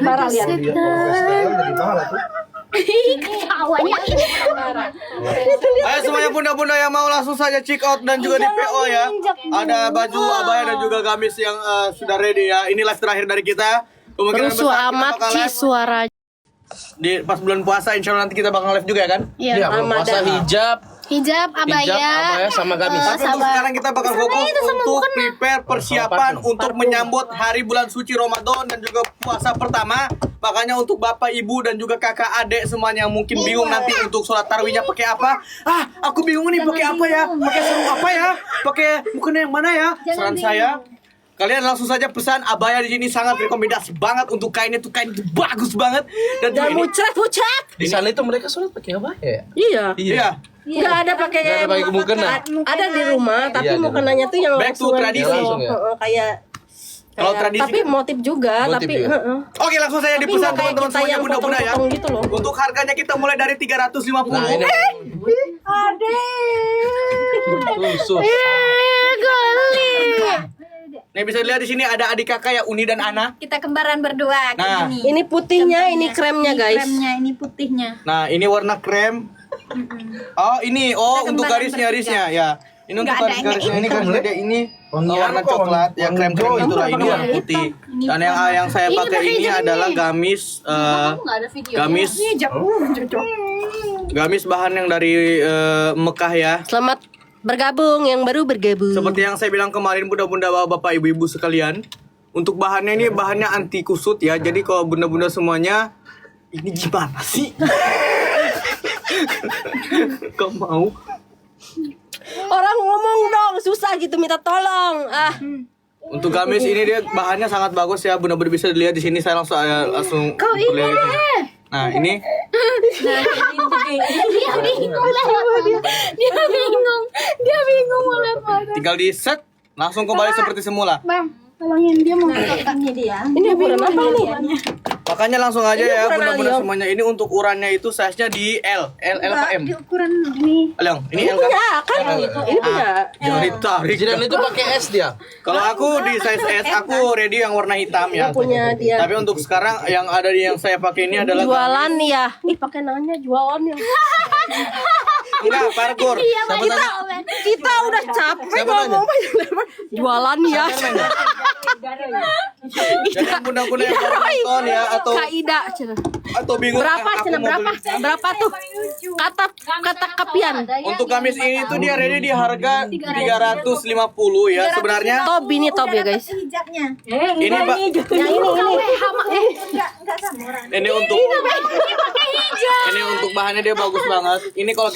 Bara lihat. Ketawanya. Ayo semuanya bunda-bunda yang mau langsung saja check out dan juga di PO ya. Ada baju, abaya dan juga gamis yang sudah ready ya. Ini live terakhir dari kita. Kemungkinan Rusuh besar kita amat bakal sih live suara. di pas bulan puasa. Insya Allah nanti kita bakal live juga ya kan? Iya, puasa hijab, abaya sama gamis. Tapi untuk sekarang kita bakal fokus untuk prepare persiapan untuk menyambut hari bulan suci Ramadan dan juga puasa pertama. Makanya untuk bapak, ibu dan juga kakak, adik semuanya yang mungkin bingung nanti untuk sholat tarawihnya pakai apa. Aku bingung nih pakai apa ya? Pakai sarung apa ya? Pakai mukena yang mana ya? Saran saya, kalian langsung saja pesan abaya di sini, sangat rekomendasi banget untuk kain itu bagus banget dan juga ini. mucret. Di sana itu mereka sholat pakai abaya ya? Iya. Iya. Enggak ada pakai Nggak ada pakai mukena. Ada di rumah, tapi Iya, di mukenanya tuh yang Back to langsung tradisi. Langsung ya? kayak Kalau tradisi tapi motif juga, Motif tapi juga. Oke, langsung saja Tapi dipesan nggak kayak teman-teman kita semuanya yang bunda-bunda ya. potong-potong gitu loh. Untuk harganya kita mulai dari 350. Nah, ini susu. Nih bisa dilihat di sini ada adik kakak ya, Uni dan Ana. Kita kembaran berdua kayak Nah. gini. Ini putihnya, ini kremnya guys. Kremnya, ini putihnya. Nah, ini warna krem. Oh, ini untuk garis-garisnya ya. Ini untuk Nggak ada garis-garisnya ini kan ada ini Warna warna coklat, yang krem-krem itulah ini warna putih. Dan yang saya pakai ini adalah gamis gamis gamis bahan yang dari Mekah ya. Selamat bergabung yang baru bergabung. Seperti yang saya bilang kemarin, bunda-bunda, bapak, ibu-ibu sekalian, untuk bahannya ini bahannya anti kusut ya. Jadi kalau bunda-bunda semuanya, ini gimana sih? Kau mau? Orang ngomong dong, susah gitu minta tolong. Untuk gamis ini dia bahannya sangat bagus ya, bunda-bunda bisa dilihat di sini. Saya langsung perlihatkan. Nah ini Dia bingung mau lihat. tinggal di set, langsung kembali seperti semula. Bang, tolongin dia mau kakaknya dia. Ini ukuran apa nih? Makanya langsung aja Ini ya ukuran bunda-bunda Aliong. semuanya. Ini untuk ukurannya itu size-nya di L apa M? Di ukuran ini. Aliong, ini Ini L kan? punya kan? Ini punya. Jangan ditarik. Jidan itu pakai es dia. Kalau aku di size S, aku ready yang warna hitam ya. Punya dia. Tapi untuk sekarang yang ada di yang saya pakai ini adalah Jualan ya. Ih, pakai nanya jualan ya. enggak parkour. Kita udah capek ngomong jualan ya. Jadi bunda-bunda yang baru nonton ya Kak Ida, Cina. atau bingung Berapa aku Cina? mau Berapa? beli. Berapa tuh? Kata kapian. Untuk gamis ini tuh dia ready di harga 350 ya sebenarnya. Top ini top ya guys. Hijabnya. Ini Mbak, ini untuk ini untuk bahannya dia bagus banget. Ini kalau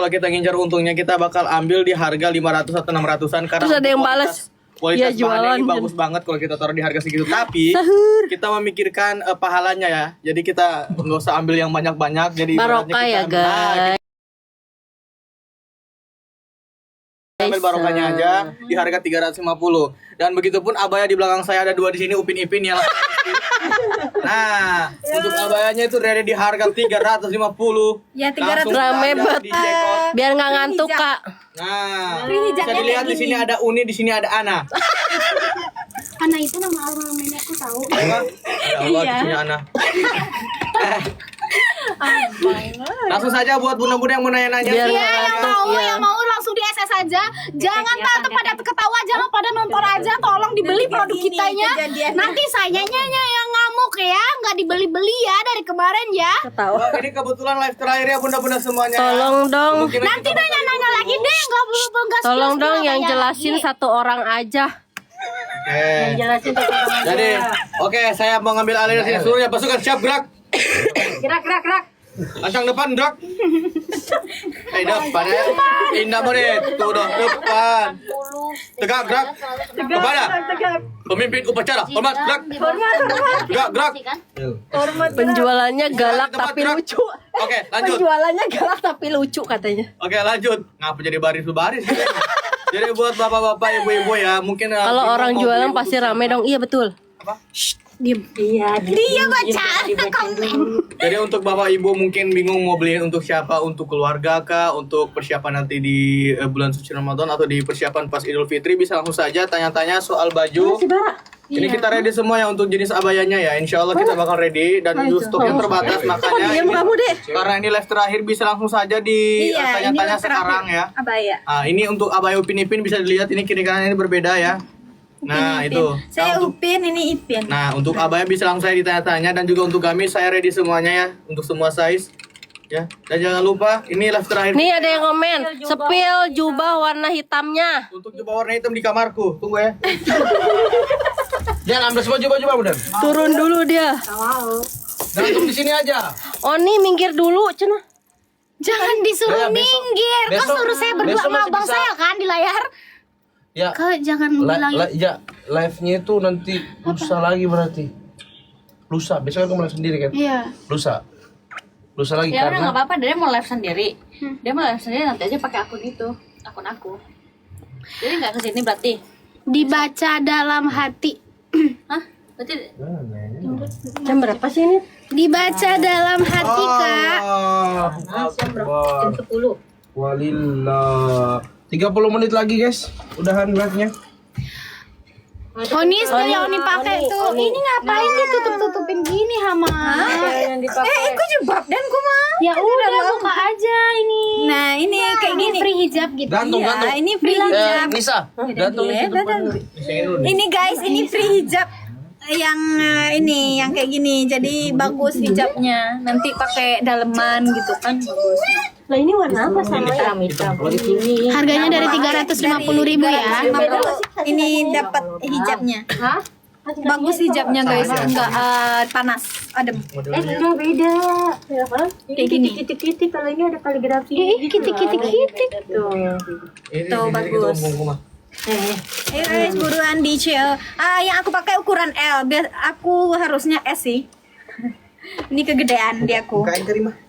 kita ngincar untungnya kita bakal ambil di harga 500 atau 600-an karena Terus ada yang untuk balas. kualitas Ya, bahannya ini jualan. bagus banget kalau kita taruh di harga segitu. Tapi Sahur. kita memikirkan pahalanya ya. Jadi kita nggak usah ambil yang banyak-banyak. Jadi ibaratnya Barokah ya kita guys. ambil barokahnya aja di harga 350. Dan begitupun abaya di belakang saya ada 2 di sini, Upin Ipin yang Nah, untuk abayanya itu ready di harga 350. Ya, 300. Langsung Rame saja banget. di check out. Biar nggak ngantuk kak. Nah, hijabnya bisa dilihat kayak di sini ada Uni, di sini ada Ana. Karena itu nama almarhum nenekku tahu. Apa? Ya Allah, di sini Ana. Langsung saja buat bunda-bunda yang mau nanya-nanya. Biar Iya, nggak yang ngantuk mau, ya. yang mau langsung di SS aja. Jangan tante pada ketawa, jangan pada nonton aja. Tolong dibeli produk kitanya. Nanti sayanya yang ngamuk ya, nggak dibeli-beli ya dari kemarin ya. Tahu. Wah, ini kebetulan live terakhir ya bunda-bunda semuanya. Tolong dong. Kemungkinan Nanti kita bakal nanya-nanya lagi deh, nggak Tolong spill-spill dong yang nanya jelasin lagi. satu orang aja. Oke. Jelasin satu orang aja. Jadi, oke, saya mau ngambil alih dari sini. Seluruhnya pasukan siap gerak. Gerak. Ancang depan, gerak. Depan ya. Indah banget. Tuh udah depan. Tegak, gerak. Kepada pemimpin upacara. Hormat, gerak. Gerak. Penjualannya galak Tempat tapi gerak. lucu. Oke, lanjut. Penjualannya galak tapi lucu katanya. Oke, lanjut. Ngapa jadi baris-baris? Jadi buat bapak-bapak, ibu-ibu ya, mungkin Kalau bingung orang mau jualan beli pasti untuk rame siapa. dong. Iya betul. Apa? Diem. Iya, Dia baca komen. Jadi untuk Bapak Ibu mungkin bingung mau beliin untuk siapa, untuk keluarga kah, untuk persiapan nanti di bulan suci Ramadan atau di persiapan pas Idul Fitri, bisa langsung saja tanya-tanya soal baju. Ini kita ready semua ya untuk jenis abayanya ya. Insya Allah kita bakal ready dan stoknya terbatas, makanya Diam ini, kamu deh. karena ini live terakhir bisa langsung saja di tanya-tanya sekarang ya. Abaya. Ini untuk abaya Upin Ipin bisa dilihat ini kiri kanan ini berbeda ya. Nah itu. Saya Nah, untuk, Upin, ini Ipin. nah untuk abaya bisa langsung saya ditanya-tanya dan juga untuk gamis saya ready semuanya ya untuk semua size. Ya, dan jangan lupa ini live terakhir. Nih ada yang komen, sepil jubah warna hitamnya. Untuk jubah warna hitam di kamarku. Tunggu ya. Jangan ambil semua coba-coba bener. Turun dulu dia. Gantung di sini aja. Oni minggir dulu, cenah. Jangan disuruh Ya, besok- minggir. Kau besok- suruh saya berdua besok sama masih abang bisa. saya kan di layar. Ya. Kau jangan bilang Ya, live-nya itu nanti lusa lagi berarti. Lusa, besok aku mulai sendiri kan? Iya. Lusa. Lusa lagi Ya udah karena nggak apa-apa, dia mau live sendiri. Dia mau live sendiri nanti aja pakai akun itu, akun aku. Jadi nggak kesini berarti? Dibaca dalam hati. Hah? Berarti Jam berapa sih ini? Dibaca dalam hati, Kak. jam 10. Walillah. 30 menit lagi guys. Udahan live-nya. Oni still yang Oni pakai tuh. Ini ngapain ditutup-tutupin gini, Hama? Ikut jebak dan kuma. Ya udah buka aja ini. Nah, ini kayak gini. Free hijab gitu. Gantung, gantung. Ini free hijab. Nisa, gantung di situ. Ini guys, ini free hijab yang ini yang kayak gini. Jadi bagus hijabnya. Nanti pakai daleman gitu kan bagus. Lah ini warna apa sama ya? Harganya dari 350.000 ya. Ini dapat hijabnya. Bagus hijabnya guys, enggak panas, adem. Enggak beda. Kayak gini. Titik-titik kalau ini ada kaligrafi. Kitik. Tuh bagus. Ayo guys, buruan di CEO. Yang aku pakai ukuran L. Aku harusnya S sih. Ini kegedean di aku.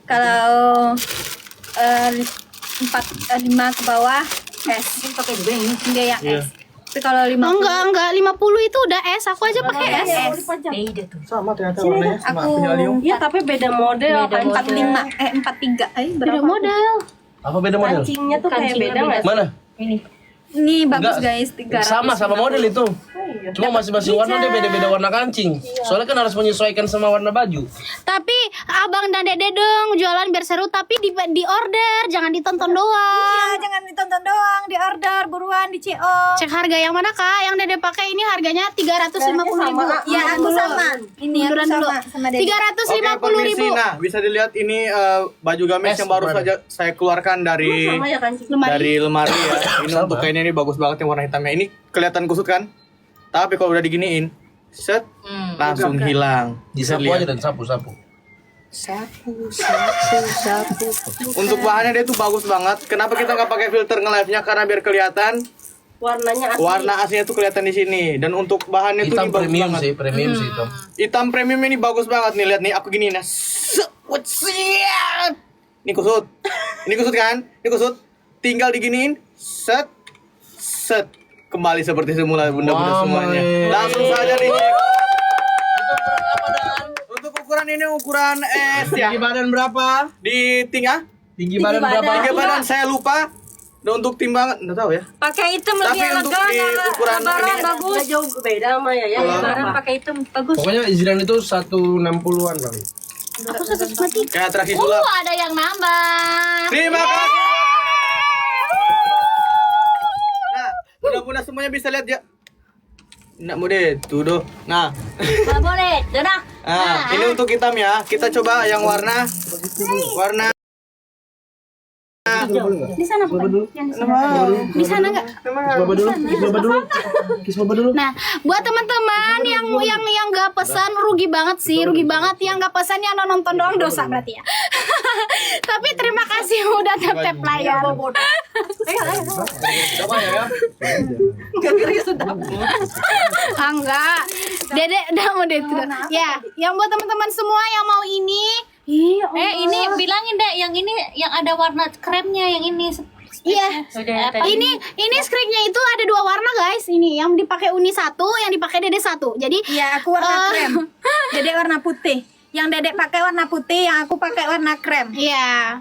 Kalau 5 ke bawah S. Pakai juga ini. Dia yang S. Tapi kalau 50 Enggak, 50 itu udah S. Aku aja pakai S. Beda tuh. Sama ternyata warnanya sama Aku penyalium. Ya tapi beda model. Beda Kan 45 43 Beda model. Apa beda model? kancingnya tuh kayak beda nggak sih? Mana? Ini bagus Enggak. guys, 300. Sama model itu. Cuma masing-masing warna dia beda-beda warna kancing. Soalnya kan harus menyesuaikan sama warna baju. Tapi abang dan dede dong jualan biar seru, tapi di order, jangan ditonton doang. Iya, jangan ditonton doang, di order buruan di CO. Cek harga yang mana, Kak? Yang dede pakai ini harganya 350.000. Ya, aku sama. Ini aku Munduran dulu. sama Dede. 350.000. Nah, bisa dilihat ini baju gamis yang baru saja saya keluarkan dari Sama ya kancing. dari lemari ya. Ini untuk kainnya ini bagus banget yang warna hitamnya. Ini kelihatan kusut kan? Tapi kalau udah diginiin, set langsung hilang. Bisa Disapu aja lihat. dan sapu-sapu. Untuk bahannya dia tuh bagus banget. Kenapa kita nggak pakai filter nge-live-nya? Karena biar kelihatan Warnanya asli. warna aslinya tuh kelihatan di sini. Dan untuk bahannya tuh Hitam ini bagus premium banget. sih, premium sih itu. Hitam premium ini bagus banget nih, lihat nih aku gini nah. Ini kusut. Ini kusut kan? Ini kusut. Tinggal diginiin, set set kembali seperti semula bunda-bunda Mama. semuanya. Langsung saja nih. Untuk ukuran ini ukuran S ya. Tinggi badan berapa? Di tinggal Tinggi badan berapa? tinggi badan saya lupa. Dan untuk timbangan enggak tahu ya. Pakai hitam Tapi lebih untuk elegan, di ukuran lebaran ini- bagus. Nggak jauh beda sama ya. Ya Lebaran pakai itu bagus. Pokoknya izinan itu 160-an kali. Aku 153. Kayak atraksi sulap. Ada yang nambah. Terima kasih. Nah, bunda-bunda semuanya bisa lihat ya. Nggak mudah tuh doh. Nah, Nggak boleh. Dah. nah, ini untuk hitam ya. Kita coba yang warna Di sana bukan? Di sana enggak? Kis baba dulu. Nah, buat teman-teman yang nggak pesan rugi banget sih, rugi banget yang nggak pesan yang nonton doang dosa berarti ya. Tapi terima kasih udah tap layar. Coba ya. Enggak. Dedek udah mau deh tuh. Ya, yang buat teman-teman semua yang mau ini, Ini bilangin deh yang ini yang ada warna kremnya yang ini Iya. Ini skripnya itu ada 2 warna guys. Ini yang dipakai Uni 1, yang dipakai Dede 1. Jadi Iya, aku warna krem. Dedek warna putih. Yang Dedek pakai warna putih, yang aku pakai warna krem. iya.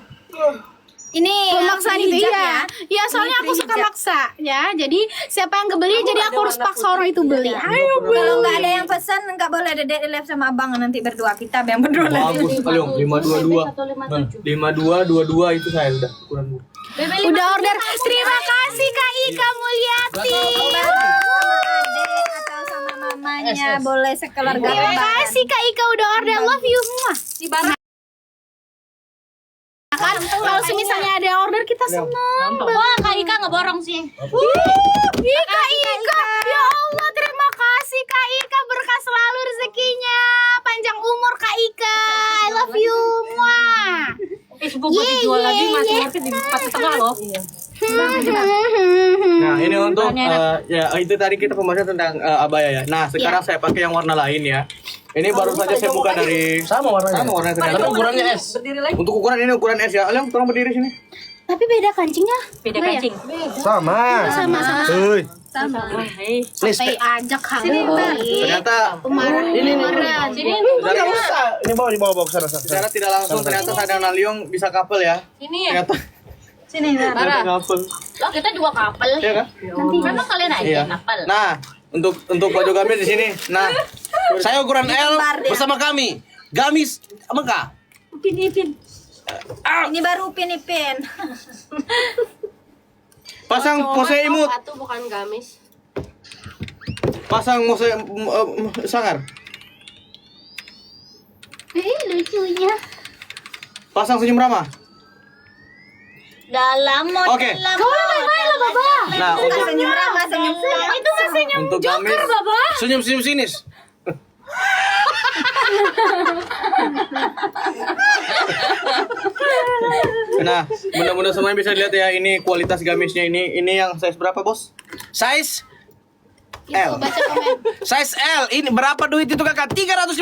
Ini Pemaksaan yang itu hijab iya. Iya, soalnya aku suka maksa ya. Jadi siapa yang kebeli jadi aku harus paksa orang itu beli. Ayo Kalau nggak ada yang pesan, nggak boleh Dedek live sama abang nanti berdua, kita yang berdua live. Bagus sekali Om, 522. 5222 itu saya udah ukuran gua. Udah order. Terima kasih Kak Ika Mulyati. Sama adik atau sama mamanya, boleh sekeluarga. Terima kasih Kak Ika udah order. Love you semua. Kan kalau misalnya ada yang order kita seneng. Wah, Kak Ika ngeborong sih. Ih, Kak Ika. Ya Allah, terima kasih Kak Ika, berkah selalu rezekinya. Panjang umur Kak Ika. I love you. Muah. Sepupu buat dijual lagi masih market di 4,5 loh. Nah, ini untuk ya itu tadi kita pembahasan tentang abaya ya. Nah, sekarang saya pakai yang warna lain ya. Ini baru saja saya buka dari Sama warnanya. sama warna Tapi ternyata. ukurannya S. Untuk ukuran ini ukuran S ya. Alam tolong berdiri sini. Tapi beda kancingnya. Beda kancing. Sama. Hei. Sampai ajak kali. Ternyata Ini dari usah. Ini bawa ke sana. secara tidak langsung ternyata Sadang Naliong bisa couple ya. Ini ya. Ternyata Sini, Mbak. ternyata couple. Loh, kita juga kapal. Iya kan? Memang kalian aja Iya. kapal. Nah, untuk baju gamis di sini. Nah, Saya ukuran L bersama kami. Gamis Mekah. Ini baru Upin-Ipin. pasang pose imut, Satu bukan gamis. pasang pose sangar, Lucunya. pasang senyum ramah. Dalam Oke. Nah, untuk Senyum ramah, senyum Itu nggak senyum untuk gamis Senyum sinis. nah, mudah-mudahan semuanya bisa lihat ya, ini kualitas gamisnya ini yang size berapa, Bos? Size L. Baca komen. Size L. Ini berapa duit itu Kakak? 350.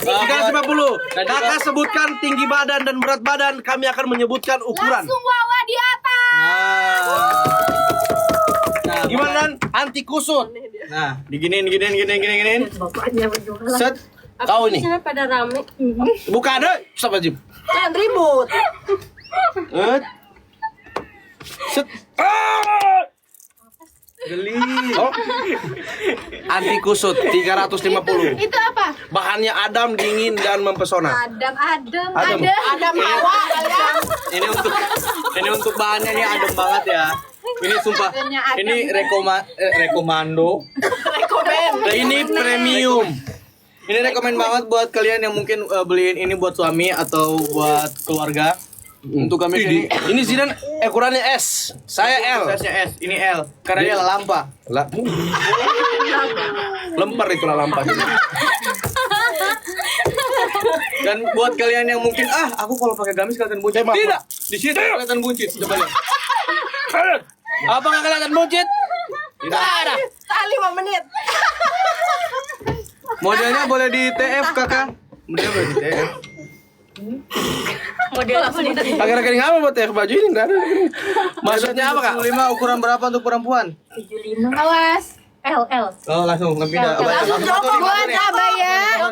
350. Kakak sebutkan tinggi badan dan berat badan, kami akan menyebutkan ukuran. Langsung bawa di atas. Nah, Gimana Dan? Anti kusut. nah, diginiin. Set. Kau ini. Sana pada rame. Buka ada. Stop Jim. Jangan ribut. Set. Geli. Oh. Anti kusut 350. Itu apa? Bahannya adem, dingin dan mempesona. Adam. Ada Mawa kalian. Ini untuk bahannya ini adem banget ya. Ini sumpah. Ini rekomando. Ini premium. Ini rekomen banget buat kalian yang mungkin beliin ini buat suami atau buat keluarga. Untuk gamis ini. Ini Zidan ukurannya S. Saya L. Size-nya S, ini L. Karena dia lampa. Lempar itulah lampa. Dan buat kalian yang mungkin aku kalau pakai gamis kelihatan buncit. Tidak. Di sini kelihatan buncit. Coba lihat. Apa nggak kelihatan buncit? Tidak ada. Tahan 5 menit. Modelnya boleh di TF, Kakak. Modelnya boleh di TF. Model apa nih tadi? Pakai rekening apa buat TF baju ini enggak ada. Maksudnya apa, Kak? 75 ukuran berapa untuk perempuan? Awas. L. Oh, langsung pindah. Buat abaya.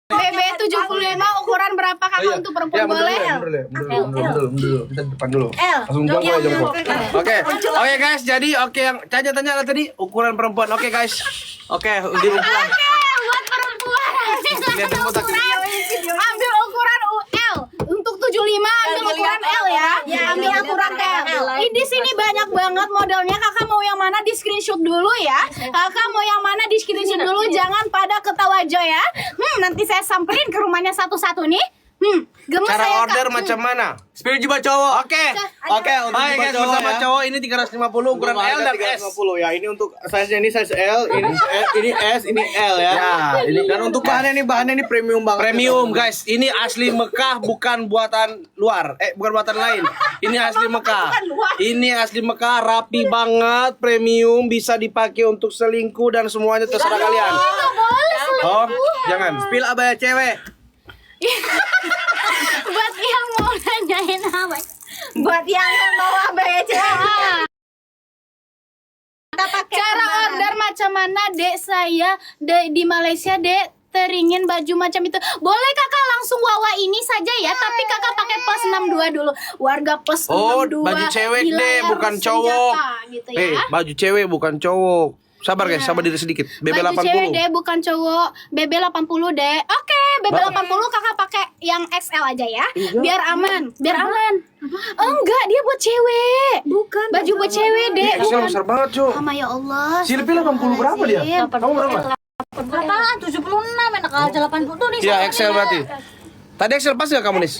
BB 75 ukuran berapa kakak untuk perempuan boleh? Mundur. Kita depan dulu. L. Langsung jongkok. Oke guys, jadi yang tanya tadi ukuran perempuan. Oke guys. Oke, untuk perempuan. Buat perempuan. Lihat dulu tak. Ambil ukuran L. Untuk 75 ambil ukuran L ya. Ambil ukuran L. Ini di sini banyak banget modelnya. Kakak mau yang mana di screenshot dulu ya. Kakak mau yang mana di screenshot dulu. Jangan pada ketawa Joy ya. Nanti saya samperin ke rumahnya satu-satu nih. Gemes Cara saya, order Kak. macam mana? Spill jubah cowok. Oke. Oke, untuk Hai jubah guys, cowok bersama ya. cowok ini 350 ukuran L dan S. 350 ya. Ini untuk size-nya ini size L, ini S, ini L ya. Ya, ini Dan untuk bahannya ini premium banget. Premium guys, ini asli Mekah bukan buatan luar. Bukan buatan lain. Ini asli Mekah. Ini asli Mekah, rapi banget, premium, bisa dipakai untuk selingkuh dan semuanya terserah kalian. Oh, jangan. Spill abaya cewek. main apa? Buat yang membawa BCA. Kita pakai Cara order macam mana, Dek? Saya di Malaysia, Dek, teringin baju macam itu. Boleh kakak langsung wawa ini saja ya, tapi kakak pakai plus 62 dulu. Warga plus 62. baju cewek di deh, layar bukan senjata, cowok. gitu ya. Baju cewek bukan cowok. Sabar guys, sabar diri sedikit. BB Baju cewek 80. deh, bukan cowok. BB 80 deh. Oke, BB 80 kakak pakai yang XL aja ya. Biar aman, biar aman. Oh, enggak, dia buat cewek. Bukan. Baju buat cewek deh. XL besar banget, Cuk. Sama ya Allah. Silpi 80 berapa dia? Kamu berapa? Berapaan? 76 enak aja 80 tuh nih. Iya, XL berarti. Tadi XL pas gak kamu, Nis?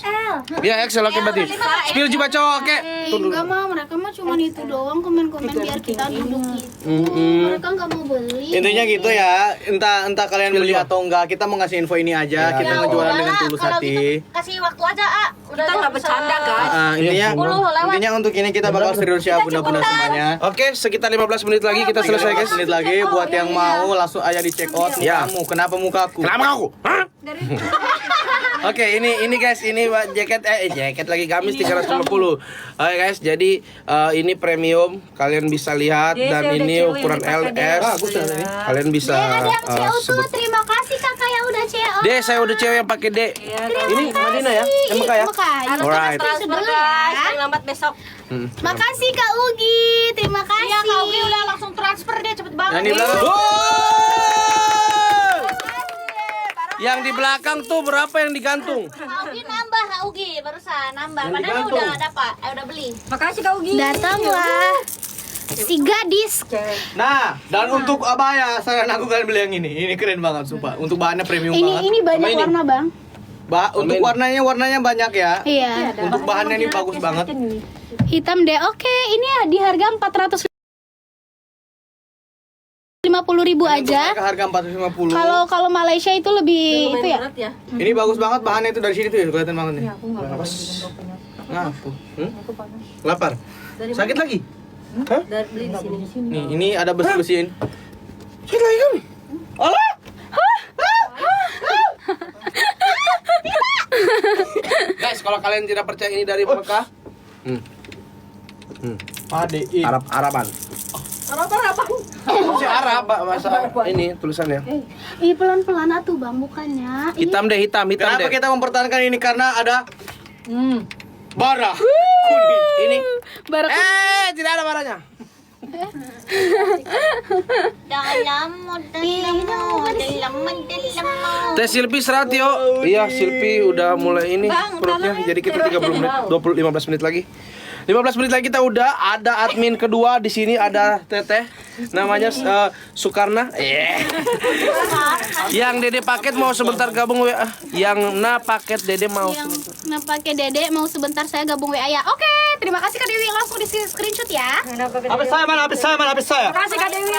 Iya, XL oke berarti. Spill jiba cowok, oke. Enggak mah, mereka mah cuma itu doang komen-komen biar kita duduk gitu. Mereka nggak mau beli. Intinya gitu ya, entah kalian beli atau enggak, kita mau ngasih info ini aja. Kita ngejualan dengan tulus hati. Kasih waktu aja, Ah. Udah Kita nggak bercanda kan? Intinya untuk ini kita bakal serius ya bunda-bunda semuanya. Oke, sekitar 15 menit lagi kita selesai, guys. Menit lagi buat yang mau langsung aja di check out. Ya. Kamu kenapa mukaku? Kenapa aku? Hah? Oke, ini guys, ini jaket lagi gamis 350. Oke guys, jadi ini premium, kalian bisa lihat dan ini ukuran LS. Kalian bisa Ada yang CO tuh, sebut. terima kasih kakak yang udah CO. D, saya udah cewek yang pakai D. Ini Madina ya? Yang Mekah ya? Alright. Transfer guys, paling lambat besok. Makasih Kak Ugi, terima kasih. Iya, Kak Ugi udah langsung transfer dia cepet banget. Yang di belakang. Yang di belakang tuh berapa yang digantung? Kak Ugi nambah, Kak Ugi barusan nambah. Padahal udah dapat, udah beli. Makasih Kak Ugi. Datanglah si gadis. Nah, dan untuk abaya, saran aku kalian beli yang ini. Ini keren banget, sumpah. Untuk bahannya premium banget. Ini banyak warna bang. Untuk warnanya banyak ya. Iya. Untuk bahannya ini bagus banget. Hitam deh. Oke, ini ya di harga 450.000 aja. Ke harga 450. Kalau Malaysia itu lebih itu ya. Berat ya. Ini bagus banget bahannya itu dari sini tuh ya, kelihatan banget nih. Nah, tuh. Lapar. Sakit lagi? Hah? Dari beli di sini. Nih, ini ada besi-besiin. Sakit lagi kan? Allah! Guys, kalau kalian tidak percaya ini dari Mekah, ADI. Araban. Si Arab, bahasa ini tulisannya. Ih pelan-pelan atuh bang, bukannya. Hitam deh, hitam Kenapa deh. kita mempertahankan ini? Karena ada bara. Ini. Baru Tidak ada baranya. Teh Silpi serat yo. Iya, Silpi udah mulai ini perutnya. Jadi kita 30 menit, 15 menit lagi. 15 menit lagi kita udah ada admin kedua di sini, ada Teteh namanya Sukarna. Yang Dede paket mau sebentar gabung WA. Yang paket Dede mau yang sebentar. pakai Dede mau sebentar saya gabung WA ya. Oke, terima kasih Kak Dewi, langsung di screenshot ya. Habis saya mana? Makasih Kak Dewi.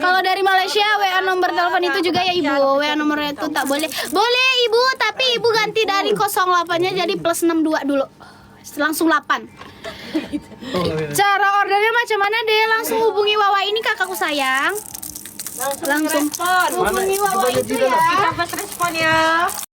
Kalau dari Malaysia WA nomor telepon itu juga ya Ibu. WA nomornya itu tak boleh. Boleh Ibu, tapi Ibu ganti dari 08-nya jadi plus 62 dulu. Langsung 8. Cara ordernya macam mana deh? Langsung hubungi Wawa ini kakakku sayang. Langsung hubungi Wawa itu ya. Dapat respon ya.